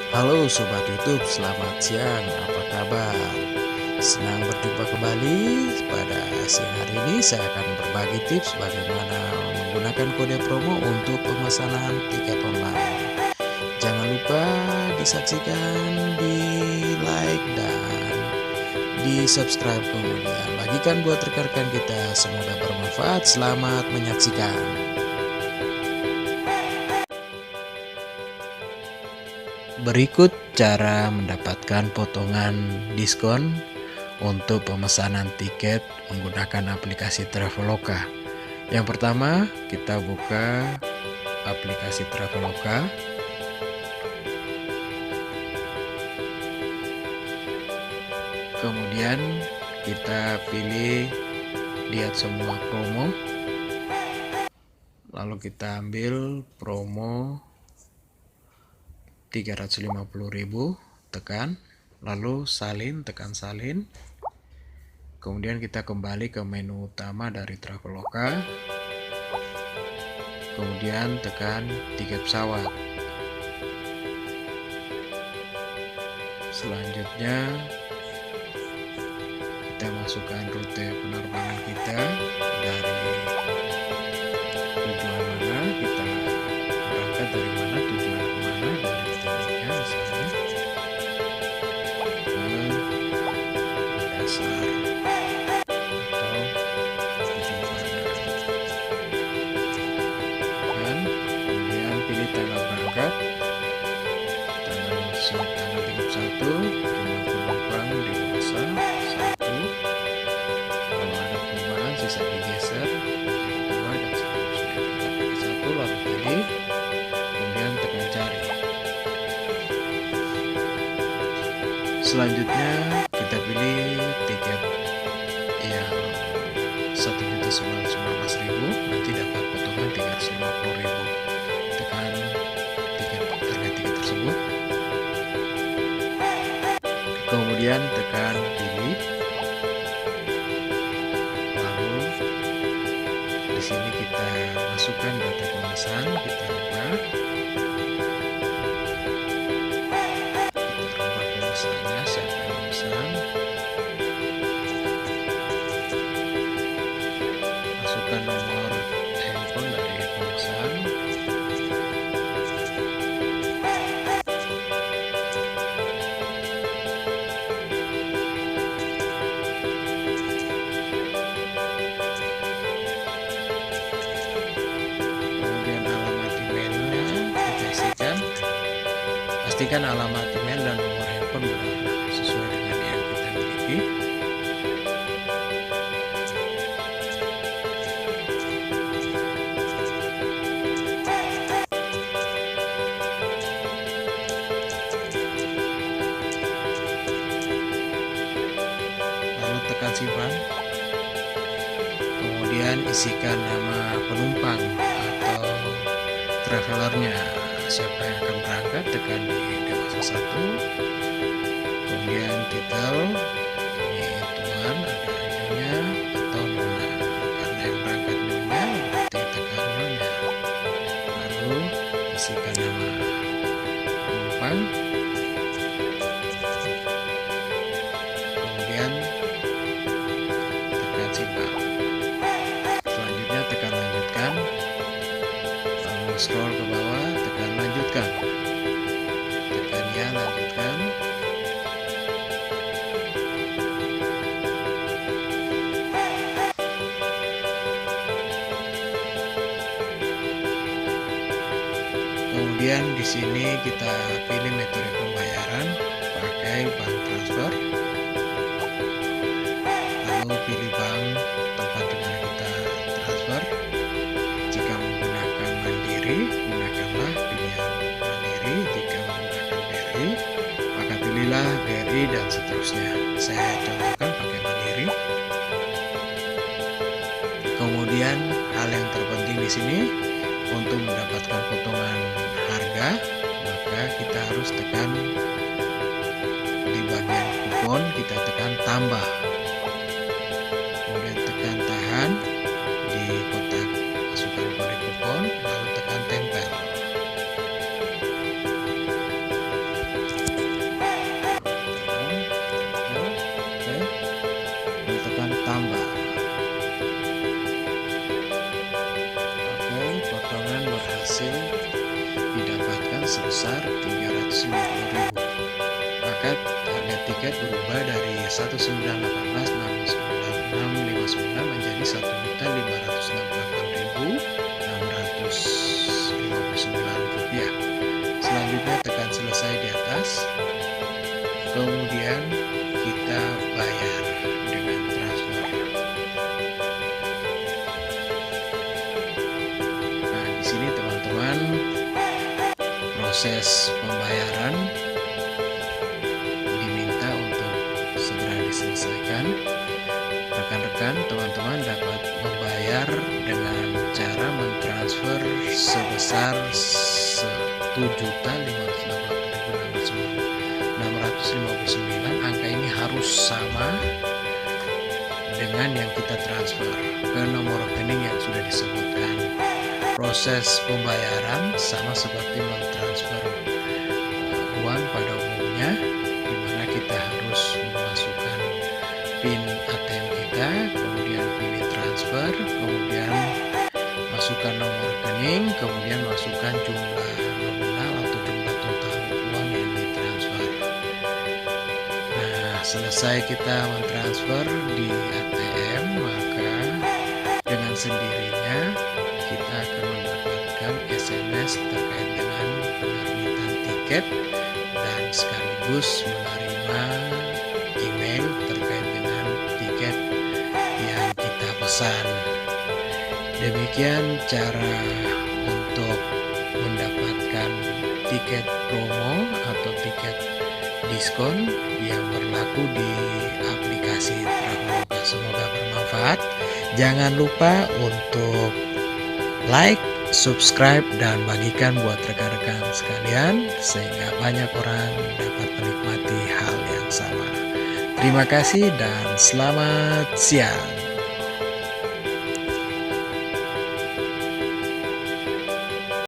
Halo Sobat YouTube, selamat siang, apa kabar? Senang berjumpa kembali. Pada siang hari ini saya akan berbagi tips bagaimana menggunakan kode promo untuk pemesanan tiket online. Jangan lupa disaksikan, di like, dan di subscribe, kemudian bagikan buat rekan-rekan kita. Semoga bermanfaat. Selamat menyaksikan. Berikut cara mendapatkan potongan diskon untuk pemesanan tiket menggunakan aplikasi Traveloka. Yang pertama, kita buka aplikasi Traveloka. Kemudian kita pilih lihat semua promo. Lalu kita ambil promo 350.000, tekan, lalu salin, tekan salin. Kemudian kita kembali ke menu utama dari Traveloka. Kemudian tekan tiket pesawat. Selanjutnya kita masukkan rute penerbangan kita, dari tujuan mana, kita berangkat dari mana, tujuan kemana, dari titiknya misalnya ke Makassar atau ujung Pandang. Dan kemudian pilih tanggal berangkat, tanggal 31, jumlah penumpang dewasa 1, kalau ada perubahan sisa digeser menjadi 2, dan seterusnya. Kita pakai 1, lalu pilih, kemudian tekan cari. Selanjutnya kita pilih tiket yang 1.919.000, nanti dapat potongan 350.000. Tekan harga tiket tersebut, kemudian tekan pilih, lalu di sini kita masukkan data pemesan, kita rubah pemesannya, siapa yang memesan, masukkan nomor handphone dari pemesan, kemudian alamat emailnya kita isikan. Pastikan alamat email dan nomor handphone benar sesuai dengan yang kita miliki. Lalu tekan simpan. Kemudian isikan nama penumpang atau travelernya, siapa yang akan berangkat, tekan di dewasa 1, kemudian titel, ini tuan, ada nyonya atau nona, karena yang berangkat nyonya berarti tekan nyonya. Lalu isikan nama penumpang, kemudian tekan simpan. Selanjutnya tekan lanjutkan, lalu scroll ke bawah, tekan lanjutkan, tekan ya, lanjutkan. Kemudian di sini kita pilih metode pembayaran, pakai bank transfer, lalu pilih bank tempat di mana kita transfer. Jika menggunakan Mandiri, gunakanlah pilihan Mandiri. Jika menggunakan BRI, maka pilihlah BRI dan seterusnya. Saya contohkan pakai Mandiri. Kemudian hal yang terpenting di sini, untuk mendapatkan potongan harga, maka kita harus tekan di bagian kupon, kita tekan tambah, kemudian tekan tahan di kotak masukkan kode kupon, lalu tekan tempel. 350.000. Maka harga tiket berubah dari 1918 659 menjadi 1.568.659 rupiah. Selanjutnya tekan selesai di atas, kemudian kita bayar dengan transfer. Nah, di sini teman-teman, proses pembayaran diminta untuk segera diselesaikan. Rekan-rekan, teman-teman dapat membayar dengan cara mentransfer sebesar 1.588.659. Angka ini harus sama dengan yang kita transfer ke nomor rekening yang sudah disebutkan. Proses pembayaran sama seperti mentransfer uang pada umumnya, di mana kita harus memasukkan PIN ATM kita, kemudian pilih transfer, kemudian masukkan nomor rekening, kemudian masukkan jumlah nominal atau jumlah total uang yang ditransfer. Nah, selesai kita mentransfer di ATM, maka dengan sendirinya kita akan mendapatkan SMS terkait dengan penerbitan tiket dan sekaligus menerima email terkait dengan tiket yang kita pesan. Demikian cara untuk mendapatkan tiket promo atau tiket diskon yang berlaku di aplikasi Traveloka. Semoga bermanfaat. Jangan lupa untuk like, subscribe, dan bagikan buat rekan-rekan sekalian sehingga banyak orang dapat menikmati hal yang sama. Terima kasih dan selamat siang.